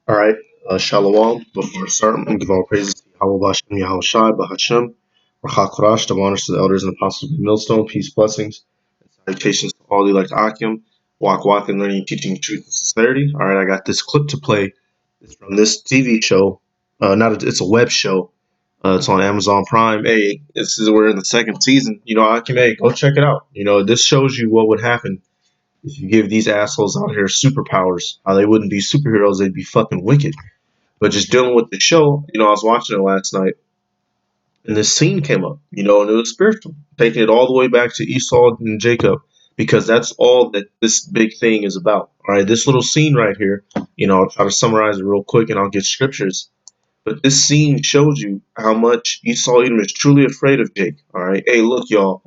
All right, Shalom. Before starting, I'm going to give all praises to Yahweh Bashem, Yahweh Shai, Bahashem, Rachakorash, the honors to the elders and apostles of the millstone, peace, blessings, and salutations to all the elect Akim, walk, and learning, teaching truth and sincerity. All right, I got this clip to play. It's from this TV show. It's a web show. It's on Amazon Prime. Hey, we're in the second season. Akim, hey, go check it out. This shows you what would happen if you give these assholes out here superpowers. How they wouldn't be superheroes, they'd be fucking wicked. But just dealing with the show, I was watching it last night, and this scene came up, and it was spiritual, taking it all the way back to Esau and Jacob, because that's all that this big thing is about. All right, this little scene right here, I'll try to summarize it real quick, and I'll get scriptures. But this scene shows you how much Esau Edom is truly afraid of Jake. All right, hey, look, y'all.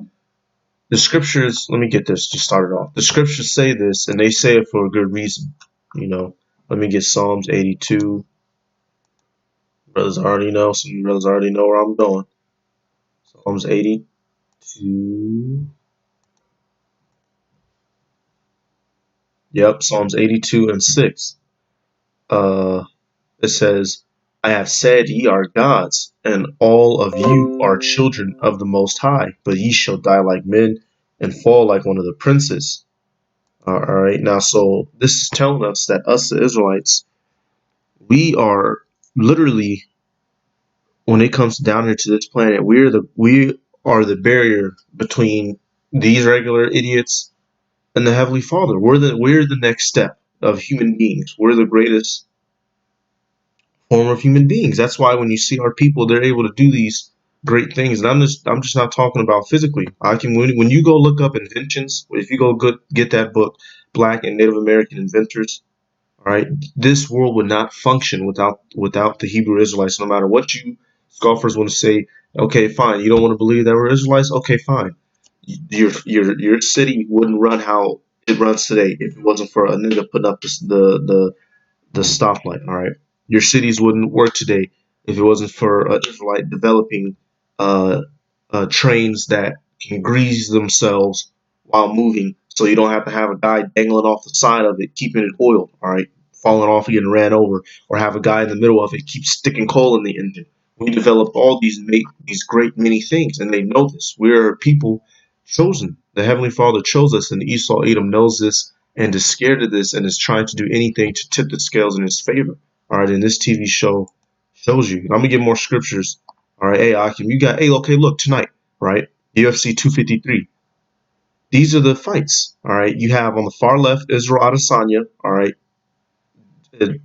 The scriptures. Let me get this to start it off. The scriptures say this, and they say it for a good reason. Let me get Psalms 82. Brothers already know. Some brothers already know where I'm going. Psalms 82. Yep, Psalms 82 and 6. It says, I have said ye are gods, and all of you are children of the Most High, but ye shall die like men and fall like one of the princes. All right, now, so this is telling us that us, the Israelites, we are literally, when it comes down here to this planet, we are the barrier between these regular idiots and the Heavenly Father. We're the next step of human beings. We're the greatest form of human beings. That's why when you see our people, they're able to do these great things. And I'm just not talking about physically. When you go look up inventions, if you go get that book, Black and Native American Inventors. All right, this world would not function without the Hebrew Israelites. No matter what you scoffers want to say, okay, fine. You don't want to believe that we're Israelites? Okay, fine. Your city wouldn't run how it runs today if it wasn't for a nigga putting up the stoplight. All right, your cities wouldn't work today if it wasn't for an Israelite developing uh, trains that can grease themselves while moving, so you don't have to have a guy dangling off the side of it, keeping it oiled. All right, falling off, getting ran over, or have a guy in the middle of it keep sticking coal in the engine. We developed all these great many things, and they know this. We're people chosen. The Heavenly Father chose us, and Esau Edom knows this and is scared of this and is trying to do anything to tip the scales in his favor. All right, and this TV show shows you. I'm gonna get more scriptures. All right, hey Akim, hey, okay, look tonight, right? UFC 253. These are the fights. All right, you have on the far left Israel Adesanya. All right, It-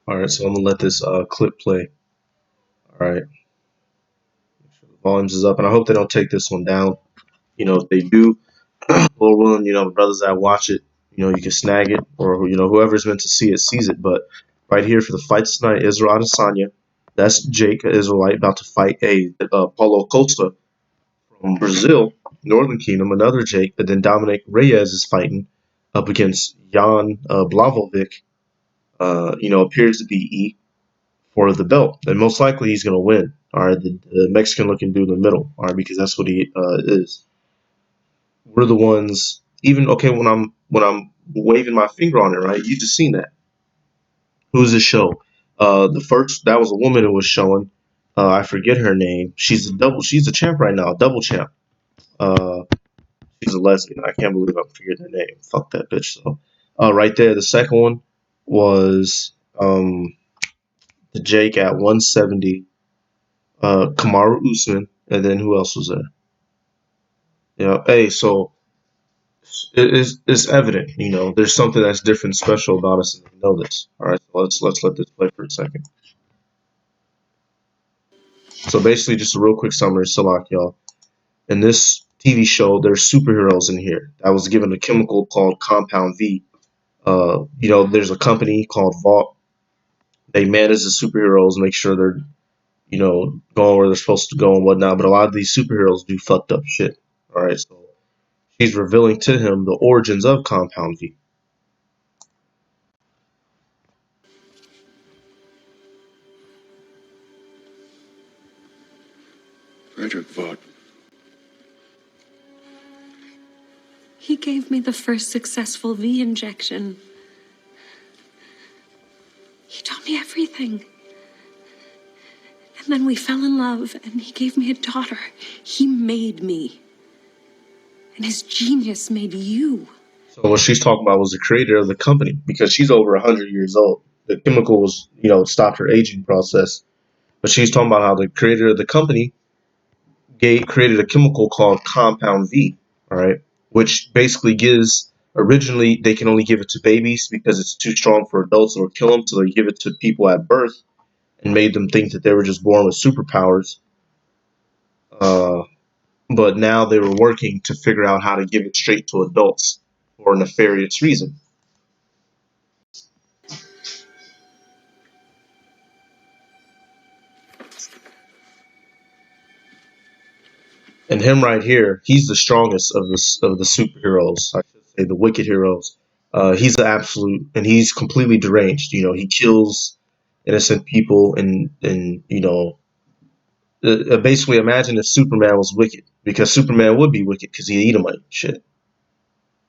all right. So I'm gonna let this clip play. All right, make sure the volumes is up, and I hope they don't take this one down. If they do, Lord willing, the brothers that watch it, you can snag it, or whoever's meant to see it sees it. But right here for the fights tonight, Israel Adesanya, that's Jake, an Israelite, about to fight Paulo Costa from Brazil, Northern Kingdom, another Jake. But then Dominic Reyes is fighting up against Jan Blavovic. Appears to be for the belt, and most likely he's going to win. All right, the Mexican looking dude in the middle. All right, because that's what he is. We're the ones. Even okay, when I'm waving my finger on it, right? You just seen that. Who's the show? The first that was a woman who was showing. I forget her name. She's a double. She's a champ right now, double champ. Uh, she's a lesbian. I can't believe I forget her name. Fuck that bitch. So, right there, the second one was the Jake at 170. Kamaru Usman, and then who else was there? Hey, so it's evident. There's something that's different, special about us, and we know this. All right, so let's let this play for a second. So basically, just a real quick summary, Salak, y'all. In this TV show, there's superheroes in here. I was given a chemical called Compound V. There's a company called Vault. They manage the superheroes, make sure they're going where they're supposed to go and whatnot. But a lot of these superheroes do fucked up shit. All right, so she's revealing to him the origins of Compound V. Frederick Vaught He gave me the first successful V injection. He taught me everything. And then we fell in love, and he gave me a daughter. He made me. And his genius made you. So what she's talking about was the creator of the company, because she's over 100 years old. The chemicals, stopped her aging process. But she's talking about how the creator of the company created a chemical called Compound V, all right, which basically gives. Originally, they can only give it to babies because it's too strong for adults or kill them, so they give it to people at birth and made them think that they were just born with superpowers. Uh, but now they were working to figure out how to give it straight to adults for a nefarious reason. And him right here, he's the strongest of the superheroes. I should say the wicked heroes. He's the absolute, and he's completely deranged. He kills innocent people, and basically imagine if Superman was wicked, because Superman would be wicked because he'd eat them like shit.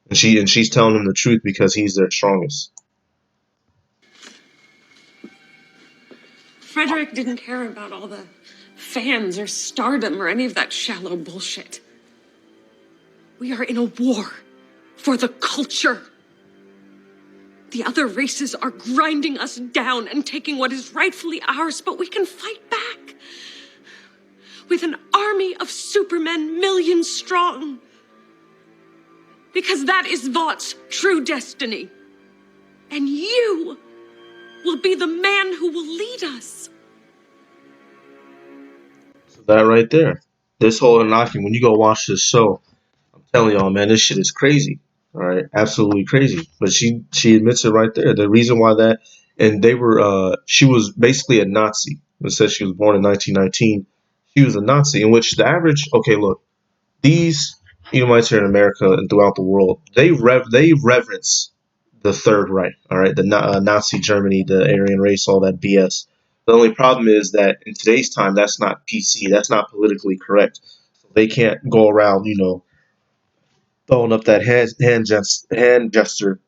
And she's telling him the truth because he's their strongest. Frederick didn't care about all the fans or stardom or any of that shallow bullshit. We are in a war for the culture. The other races are grinding us down and taking what is rightfully ours, but we can fight back. With an army of supermen, millions strong. Because that is Vought's true destiny. And you will be the man who will lead us. So that right there, this whole Anunnaki, when you go watch this show, I'm telling y'all, man, this shit is crazy. All right, absolutely crazy. But she admits it right there. The reason why that, and they were, she was basically a Nazi. It says she was born in 1919. She was a Nazi, in which the average. Okay, look, these Edomites here in America and throughout the world, they reverence the Third Reich. All right, the Nazi Germany, the Aryan race, all that BS. The only problem is that in today's time, that's not PC. That's not politically correct. So they can't go around, throwing up that hand gesture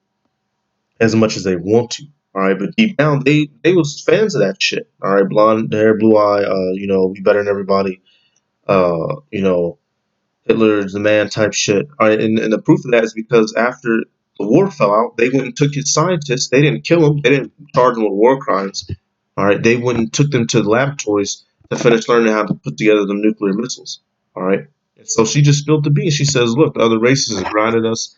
as much as they want to. All right, but deep down, they was fans of that shit. All right, blonde hair, blue eye. We better than everybody. You know, Hitler's the man type shit. All right, and the proof of that is because after the war fell out, they went and took his scientists. They didn't kill them. They didn't charge them with war crimes. All right, they went and took them to the laboratories to finish learning how to put together the nuclear missiles. All right, and so she just spilled the beans. She says, "Look, the other races have grinded us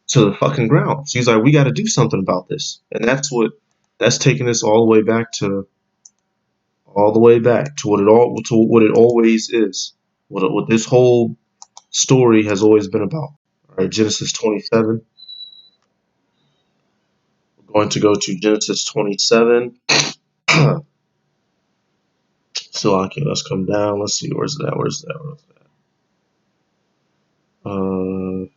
to the fucking ground." She's like, "We got to do something about this," and that's taking us all the way back to what it always is. What this whole story has always been about. All right, Genesis 27. We're going to go to Genesis 27. So okay, let's come down. Let's see, where's that? Where's that? Where's that?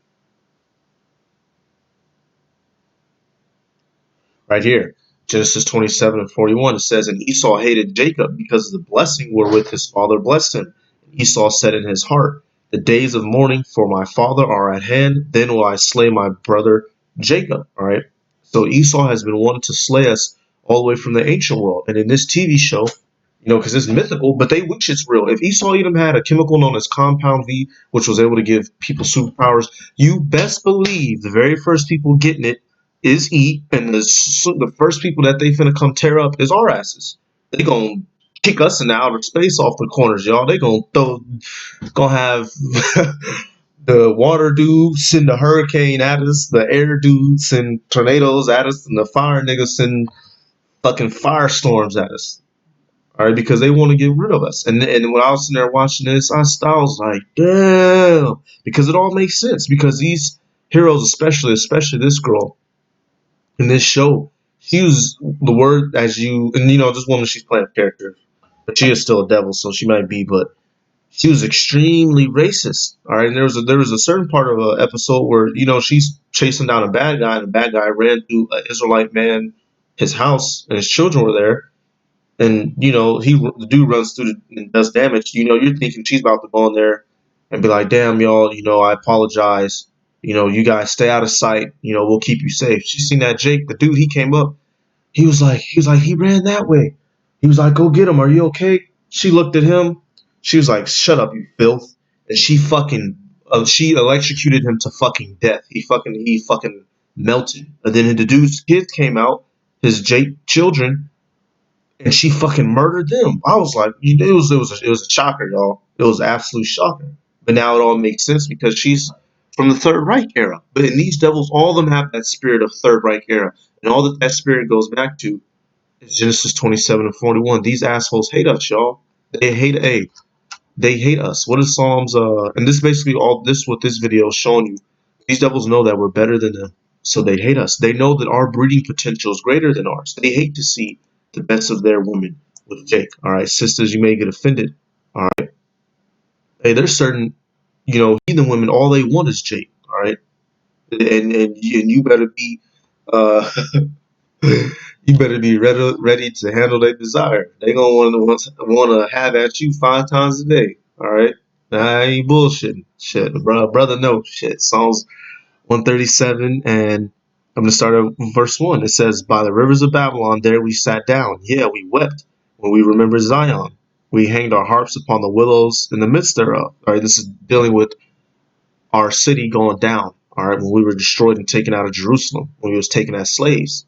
Right here, Genesis 27 and 41. It says, "And Esau hated Jacob because of the blessing wherewith his father blessed him. And Esau said in his heart, The days of mourning for my father are at hand. Then will I slay my brother Jacob." All right. So Esau has been wanting to slay us all the way from the ancient world. And in this TV show, because it's mythical, but they wish it's real. If Esau Edom had a chemical known as Compound V, which was able to give people superpowers, you best believe the very first people getting it is E, and the first people that they finna come tear up is our asses. They gonna kick us in the outer space off the corners, y'all. They gonna have the water dudes send the hurricane at us, the air dudes send tornadoes at us, and the fire niggas send fucking firestorms at us. All right, because they want to get rid of us. And when I was sitting there watching this, I was like, damn, because it all makes sense. Because these heroes, especially this girl in this show, she used the word as and this woman, she's playing a character, but she is still a devil, so she might be, but she was extremely racist. All right, and there was a certain part of an episode where she's chasing down a bad guy, and the bad guy ran through an Israelite man, his house, and his children were there. And the dude runs through and does damage. You're thinking she's about to go in there and be like, "Damn, y'all, I apologize. You guys stay out of sight. We'll keep you safe. She seen that Jake, the dude, he came up. He ran that way. He was like, go get him. Are you okay? She looked at him. She was like, shut up, you filth. And she electrocuted him to fucking death. He fucking melted. And then the dude's kids came out, his Jake children, and she fucking murdered them. I was like, it was a shocker, y'all. It was an absolute shocker. But now it all makes sense because she's from the Third Reich era. But in these devils, all of them have that spirit of Third Reich era, and all that spirit goes back to is Genesis 27 and 41. These assholes hate us, y'all. They hate us. What is Psalms? And this basically all this what this video is showing you. These devils know that we're better than them, so they hate us. They know that our breeding potential is greater than ours. They hate to see the best of their women with Jake. All right, sisters, you may get offended. All right, hey, there's certain, heathen women. All they want is Jake. All right, and you better be, uh, you better be ready to handle their desire. They gonna want to have at you 5 times a day. All right, I ain't bullshitting. Shit, brother, no shit. Psalms 137, and I'm gonna start at verse 1. It says, "By the rivers of Babylon, there we sat down. Yeah, we wept when we remembered Zion. We hanged our harps upon the willows in the midst thereof." All right, this is dealing with our city going down. All right, when we were destroyed and taken out of Jerusalem, when we was taken as slaves.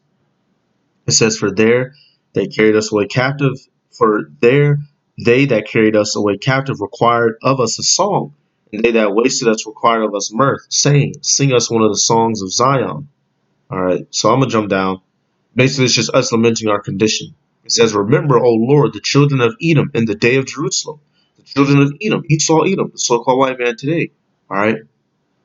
It says, "For there they carried us away captive. For there they that carried us away captive required of us a song, and they that wasted us required of us mirth, saying, Sing us one of the songs of Zion." All right, so I'm gonna jump down. Basically, it's just us lamenting our condition. It says, "Remember, O Lord, the children of Edom in the day of Jerusalem." The children of Edom, Esau, Edom, the so-called white man today. All right,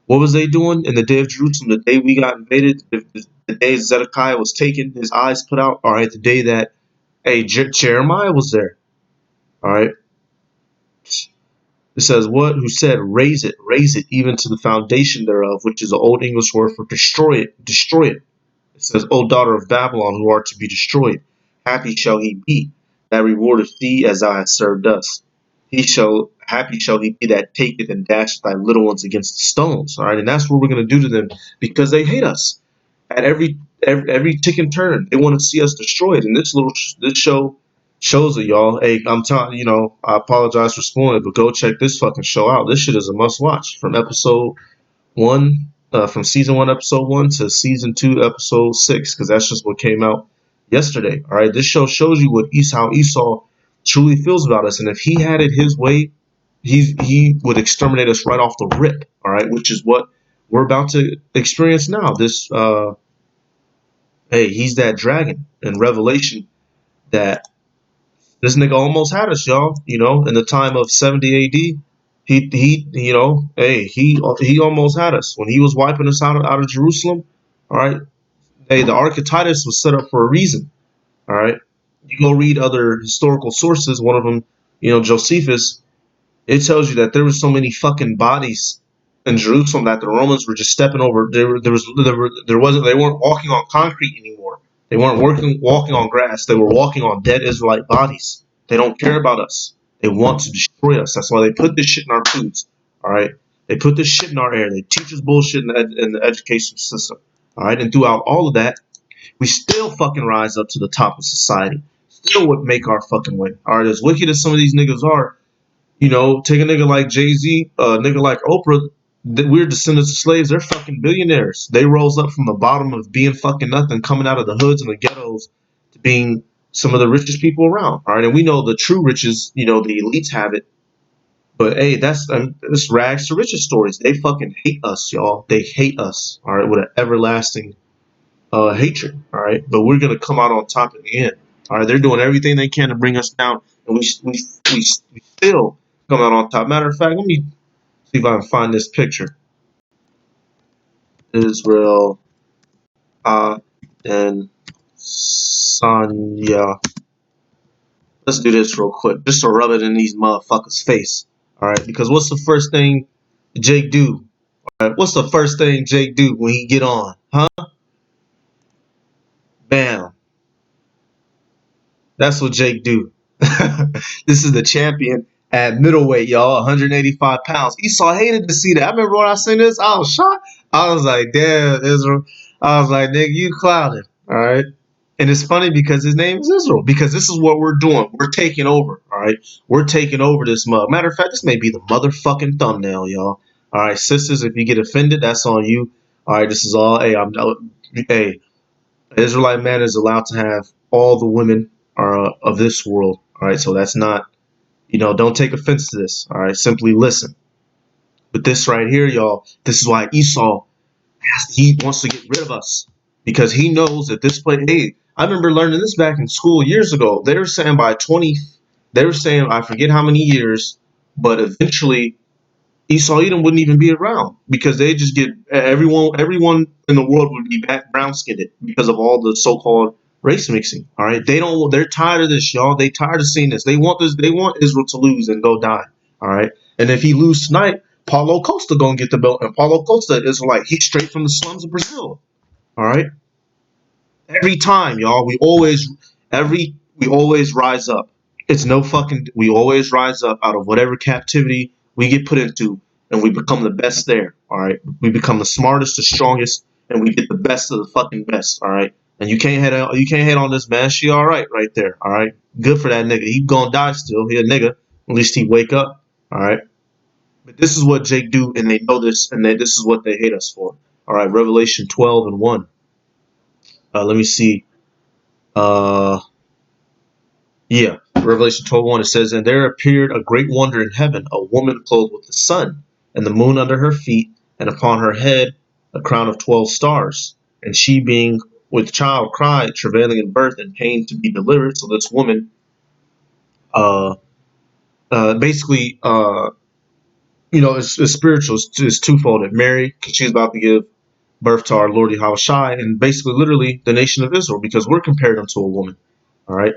what was they doing in the day of Jerusalem? The day we got invaded, the day Zedekiah was taken, his eyes put out. All right, the day that Jeremiah was there. All right, it says what? Who said, raise it, even to the foundation thereof," which is an old English word for destroy it, destroy it. It says, "O daughter of Babylon, who art to be destroyed, happy shall he be that rewardeth thee as thou hast served us. Happy shall he be that taketh and dasheth thy little ones against the stones." All right, and that's what we're gonna do to them because they hate us at every tick and turn. They want to see us destroyed, and this show shows it, y'all. Hey, I'm telling I apologize for spoiling it, but go check this fucking show out. This shit is a must watch from episode one, from season one, episode 1 to season 2, episode 6, because that's just what came out yesterday. All right, this show shows you how Esau truly feels about us, and if he had it his way, he would exterminate us right off the rip. All right, which is what we're about to experience now. Hey, he's that dragon in Revelation that this nigga almost had us, y'all. In the time of 70 AD, he almost had us when he was wiping us out of Jerusalem. All right, hey, the Ark of Titus was set up for a reason. All right, you go read other historical sources. One of them, Josephus. It tells you that there was so many fucking bodies in Jerusalem that the Romans were just stepping over. They weren't walking on concrete anymore. They weren't walking on grass. They were walking on dead Israelite bodies. They don't care about us. They want to destroy us. That's why they put this shit in our foods. All right, they put this shit in our air. They teach us bullshit in the education system. All right, and throughout all of that, we still fucking rise up to the top of society. Still would make our fucking way. All right, as wicked as some of these niggas are, take a nigga like Jay-Z, a nigga like Oprah. We're descendants of slaves. They're fucking billionaires. They rose up from the bottom of being fucking nothing, coming out of the hoods and the ghettos to being some of the richest people around. All right, and we know the true riches. The elites have it. But hey, that's rags to riches stories. They fucking hate us, y'all. They hate us. All right, with an everlasting hatred. All right, but we're gonna come out on top in the end. All right, they're doing everything they can to bring us down, and we still come out on top. Matter of fact, let me see if I can find this picture. Israel, and Sanya. Let's do this real quick, just to rub it in these motherfuckers' face. All right, because what's the first thing Jake do? All right, what's the first thing Jake do when he get on? Huh? Bam. That's what Jake do. This is the champion at middleweight, y'all, 185 pounds. Esau hated to see that. I remember when I seen this, I was shocked. I was like, damn, Israel. I was like, nigga, you clouded. All right. And it's funny because his name is Israel. Because this is what we're doing. We're taking over. All right. We're taking over this mug. Matter of fact, this may be the motherfucking thumbnail, y'all. All right, sisters, if you get offended, that's on you. All right, this is all. Hey, an Israelite man is allowed to have all the women of this world. All right, so that's not, don't take offense to this. All right, simply listen. But this right here, y'all, this is why Esau he wants to get rid of us because he knows that this play. Hey, I remember learning this back in school years ago. They were saying by 20, they were saying I forget how many years, but eventually Esau Edom wouldn't even be around because they just get everyone in the world would be back brown skinned because of all the so-called race mixing. All right, they're tired of this, y'all. They tired of seeing this. They want this. They want Israel to lose and go die. All right, and if he lose tonight, Paulo Costa gonna get the belt, and Paulo Costa is like he's straight from the slums of Brazil. All right, every time, y'all, we always rise up. It's no fucking. We always rise up out of whatever captivity we get put into, and we become the best there. All right, we become the smartest, the strongest, and we get the best of the fucking best. All right, and you can't hate on this man. She all right there. All right, good for that nigga. He gonna die still. He a nigga. At least he wake up. All right, but this is what Jake do, and they know this, and this is what they hate us for. All right, Revelation 12:1. Let me see. Uh, Yeah, Revelation 12:1, it says, "And there appeared a great wonder in heaven, a woman clothed with the sun, and the moon under her feet, and upon her head a crown of 12 stars. And she, being with child, cried, travailing in birth and pain to be delivered." So this woman, uh, basically, it's spiritual. It's twofold. Mary, she's about to give birth to our Lord Yahushua, and basically, literally, the nation of Israel, because we're compared unto a woman. All right.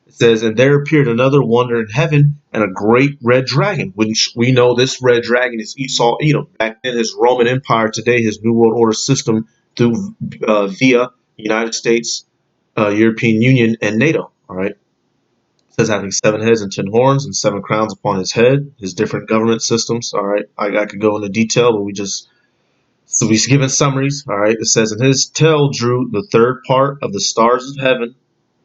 It says, "And there appeared another wonder in heaven, and a great red dragon," which we know this red dragon is Esau Edom. Back then, his Roman Empire, today, his New World Order system through via United States, European Union, and NATO. All right. It says, having 7 heads and 10 horns and 7 crowns upon his head, his different government systems. All right. I could go into detail, but so we're giving summaries. All right. It says, "And his tail drew the third part of the stars of heaven,"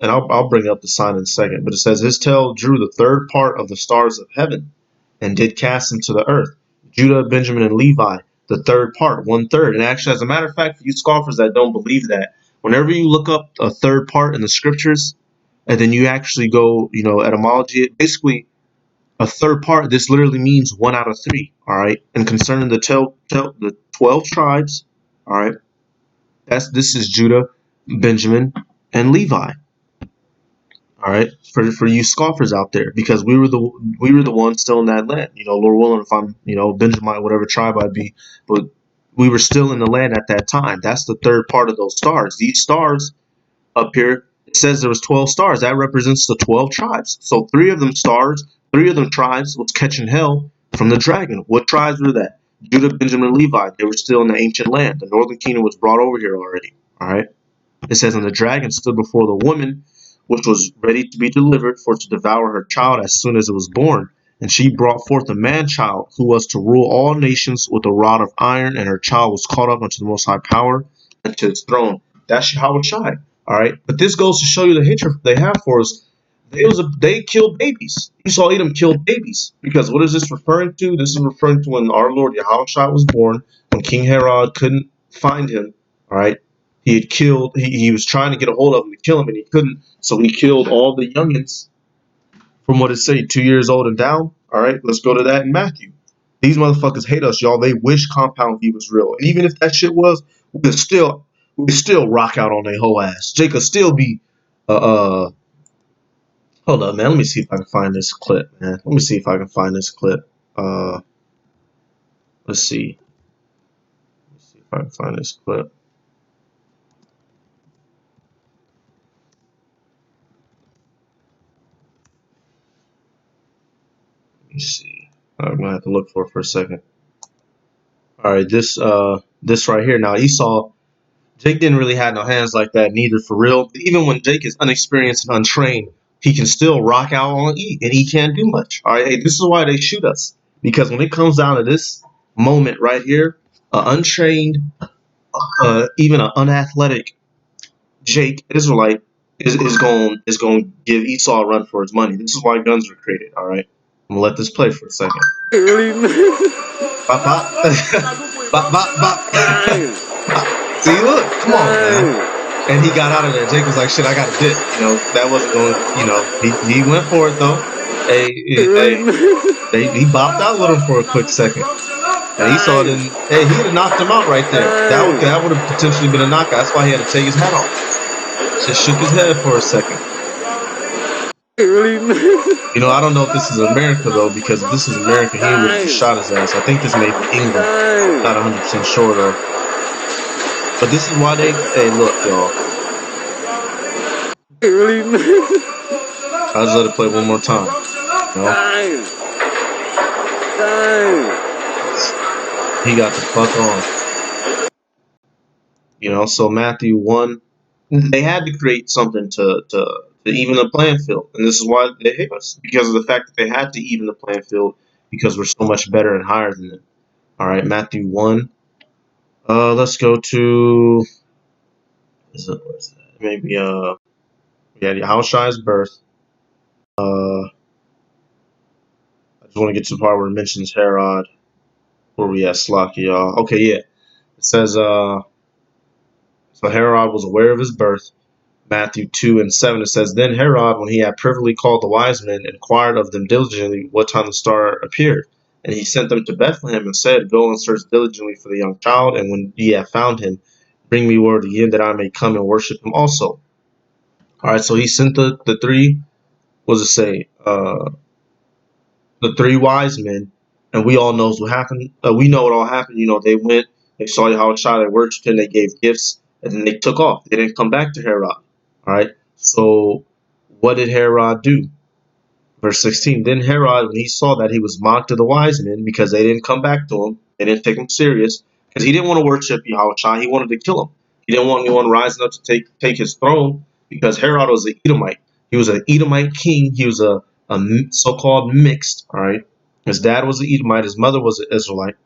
and I'll bring up the sign in a second, but it says, "His tail drew the third part of the stars of heaven and did cast them to the earth. Judah, Benjamin, and Levi, the third part, 1/3." And actually, as a matter of fact, for you scoffers that don't believe that, whenever you look up a third part in the scriptures, and then you actually go, etymology, basically a third part, this literally means 1 out of 3. All right. And concerning the 12 tribes, all right, this is Judah, Benjamin, and Levi. All right, for you scoffers out there, because we were the ones still in that land. Lord willing, if I'm Benjamin, whatever tribe I'd be, but we were still in the land at that time. That's the third part of those stars. These stars up here, it says there was 12 stars. That represents the 12 tribes. So 3 of them tribes was catching hell from the dragon. What tribes were that? Judah, Benjamin, Levi. They were still in the ancient land. The northern kingdom was brought over here already. All right. It says, "And the dragon stood before the woman, which was ready to be delivered, for to devour her child as soon as it was born. And she brought forth a man child, who was to rule all nations with a rod of iron, and her child was caught up unto the Most High power and to his throne." That's Yahweh Shai. All right. But this goes to show you the hatred they have for us. They killed babies. Esau Edom killed babies. Because what is this referring to? This is referring to when our Lord Yahweh Shai was born, when King Herod couldn't find him. All right. He had killed, he was trying to get a hold of him to kill him, and he couldn't. So he killed all the youngins from what it say, 2 years old and down. All right, let's go to that in Matthew. These motherfuckers hate us, y'all. They wish Compound V was real. And even if that shit was, we could still rock out on their whole ass. Jake could still be hold up, man. Let me see if I can find this clip, man. Let me see if I can find this clip. Uh let's see. Let's see if I can find this clip. Let me see. I'm gonna have to look for it for a second. All right, this right here. Now Esau, Jake didn't really have no hands like that neither, for real. Even when Jake is unexperienced and untrained, he can still rock out on E, and he can't do much. All right, hey, this is why they shoot us, because when it comes down to this moment right here, untrained, even an unathletic Jake Israelite is going to give Esau a run for his money. This is why guns were created. All right, I'm gonna let this play for a second. Bop, bop. Bop, bop, bop. See, look, come on, man. And he got out of there. Jake was like, "Shit, I got a dip." That wasn't going. He went for it though. He bopped out with him for a quick second. And Esau didn't. Hey, he'd have knocked him out right there. That would have potentially been a knockout. That's why he had to take his hat off. Just shook his head for a second. I don't know if this is America though, because if this is America, he would have just shot his ass. I think this may be England. Not 100% sure though. But this is why they. Hey, look, y'all. I'll just let it play one more time. He got the fuck on. So Matthew 1, they had to create something to even the playing field. And this is why they hate us. Because of the fact that they had to even the playing field because we're so much better and higher than them. All right, Matthew 1. Let's go to maybe Yahushua's birth. I just want to get to the part where it mentions Herod. Where we at, Slocky, y'all? Okay, yeah. It says so Herod was aware of his birth. Matthew 2:7. It says, Then Herod, when he had privily called the wise men, inquired of them diligently what time the star appeared. And he sent them to Bethlehem and said, Go and search diligently for the young child, and when ye have found him, bring me word again that I may come and worship him also. All right, so he sent the three, what does it say? The three wise men, and we all knows what happened. We know what all happened. They went, they saw Yahushua, they worshipped him, they gave gifts, and then they took off. They didn't come back to Herod. All right, so what did Herod do? Verse 16, Then Herod, when he saw that he was mocked of the wise men because they didn't come back to him, they didn't take him serious, because he didn't want to worship Yahushua, he wanted to kill him. He didn't want anyone rising up to take his throne, because Herod was an Edomite. He was an Edomite king. He was a so-called mixed, all right? His dad was an Edomite. His mother was an Israelite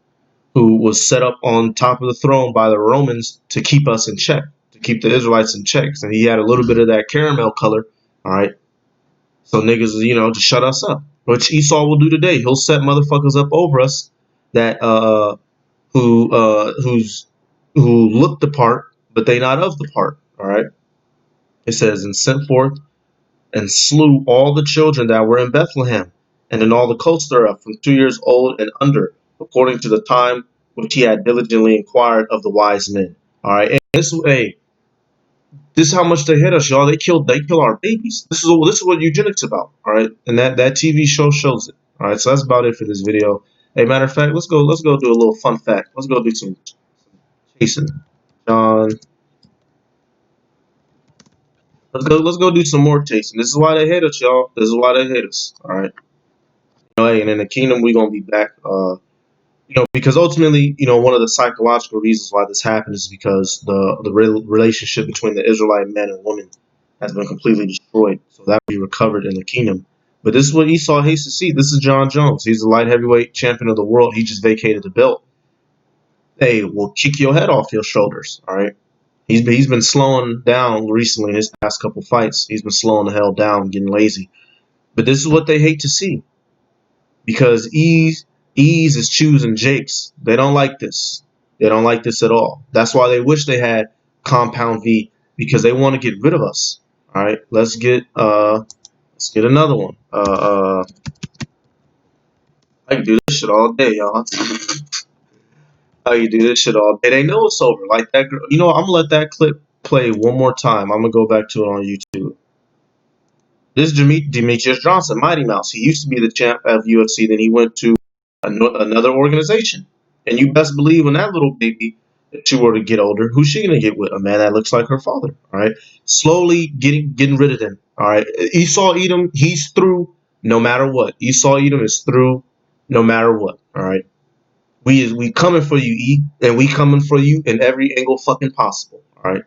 who was set up on top of the throne by the Romans to keep us in check, to keep the Israelites in check. And he had a little bit of that caramel color, all right? So niggas, to shut us up, which Esau will do today. He'll set motherfuckers up over us that who look the part, but they not of the part. All right. It says, and sent forth and slew all the children that were in Bethlehem, and in all the coasts thereof, from 2 years old and under, according to the time which he had diligently inquired of the wise men. All right. And this is how much they hit us, y'all. They kill our babies. This is what eugenics about, all right? And that TV show shows it. All right, so that's about it for this video. Hey, matter of fact, let's go do a little fun fact. Let's go do some chasing. John. Let's go do some more chasing. This is why they hate us, y'all. This is why they hate us. All right. Hey, and in the kingdom we're gonna be back. Because ultimately, one of the psychological reasons why this happened is because the relationship between the Israelite man and woman has been completely destroyed. So that will be recovered in the kingdom. But this is what Esau hates to see. This is John Jones. He's the light heavyweight champion of the world. He just vacated the belt. Hey, we'll kick your head off your shoulders. All right. He's been slowing down recently in his past couple fights. He's been slowing the hell down, getting lazy. But this is what they hate to see. Because Ease is choosing Jakes. They don't like this. They don't like this at all. That's why they wish they had Compound V, because they want to get rid of us. All right, let's get another one. I can do this shit all day, y'all. I can do this shit all day. They know it's over. Like that girl. I'm gonna let that clip play one more time. I'm gonna go back to it on YouTube. This is Demetrius Johnson, Mighty Mouse. He used to be the champ of UFC. Then he went to another organization. And you best believe when that little baby, that you were to get older, who's she gonna get with? A man that looks like her father. All right, slowly getting rid of them. All right, Esau Edom, he's through no matter what. Esau Edom is through no matter what. All right, we coming for you, E, and we coming for you in every angle fucking possible. All right,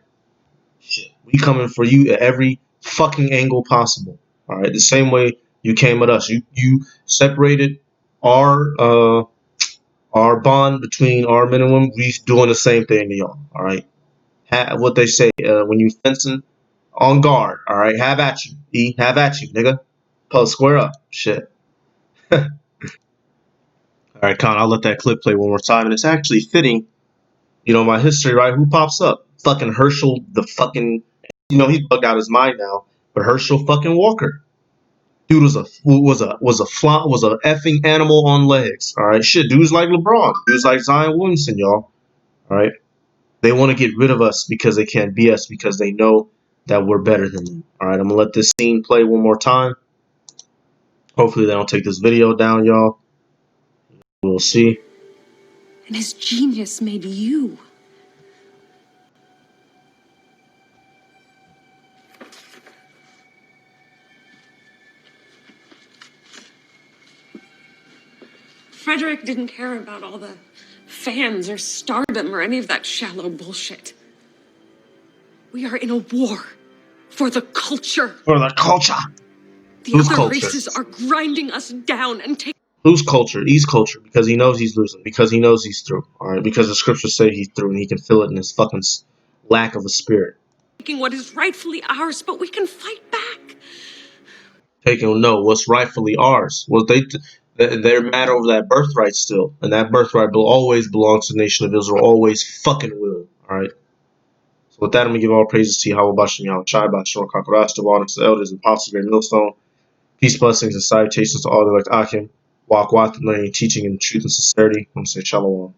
shit, we coming for you at every fucking angle possible. All right, the same way you came at us. You separated our Our bond between our men and women, we doing the same thing to y'all. All right. What they say when you fencing on guard. All right. Have at you. Have at you, nigga. Post square up. Shit. All right, Con. I'll let that clip play one more time, and it's actually fitting. You know my history, right? Who pops up? Fucking Herschel, the fucking. You know he's bugged out his mind now. But Herschel fucking Walker. Dude was a effing animal on legs. All right, shit. Dudes like LeBron. Dudes like Zion Williamson, y'all. All right. They want to get rid of us because they can't be us because they know that we're better than them. All right, I'm gonna let this scene play one more time. Hopefully they don't take this video down, y'all. We'll see. And his genius made you. Frederick didn't care about all the fans or stardom or any of that shallow bullshit. We are in a war for the culture. For the culture. The Whose other culture? races are grinding us down and Whose culture? His culture. Because he knows he's losing. Because he knows he's through. All right. Because the scriptures say he's through, and he can feel it in his fucking lack of a spirit. taking what is rightfully ours, but we can fight back. Taking no, what's rightfully ours. Well, they're mad over that birthright still, and that birthright will always belong to the nation of Israel. Always fucking will. All right. So with that, I'm gonna give all praises to Yahweh Bashem Yahweh Shai Bashem Kakaras, the waters, the elders, and apostles, great millstone. Peace, blessings, and salutations to all the elect Akim. Walk with learning, teaching in truth and sincerity. I'm saying shalom.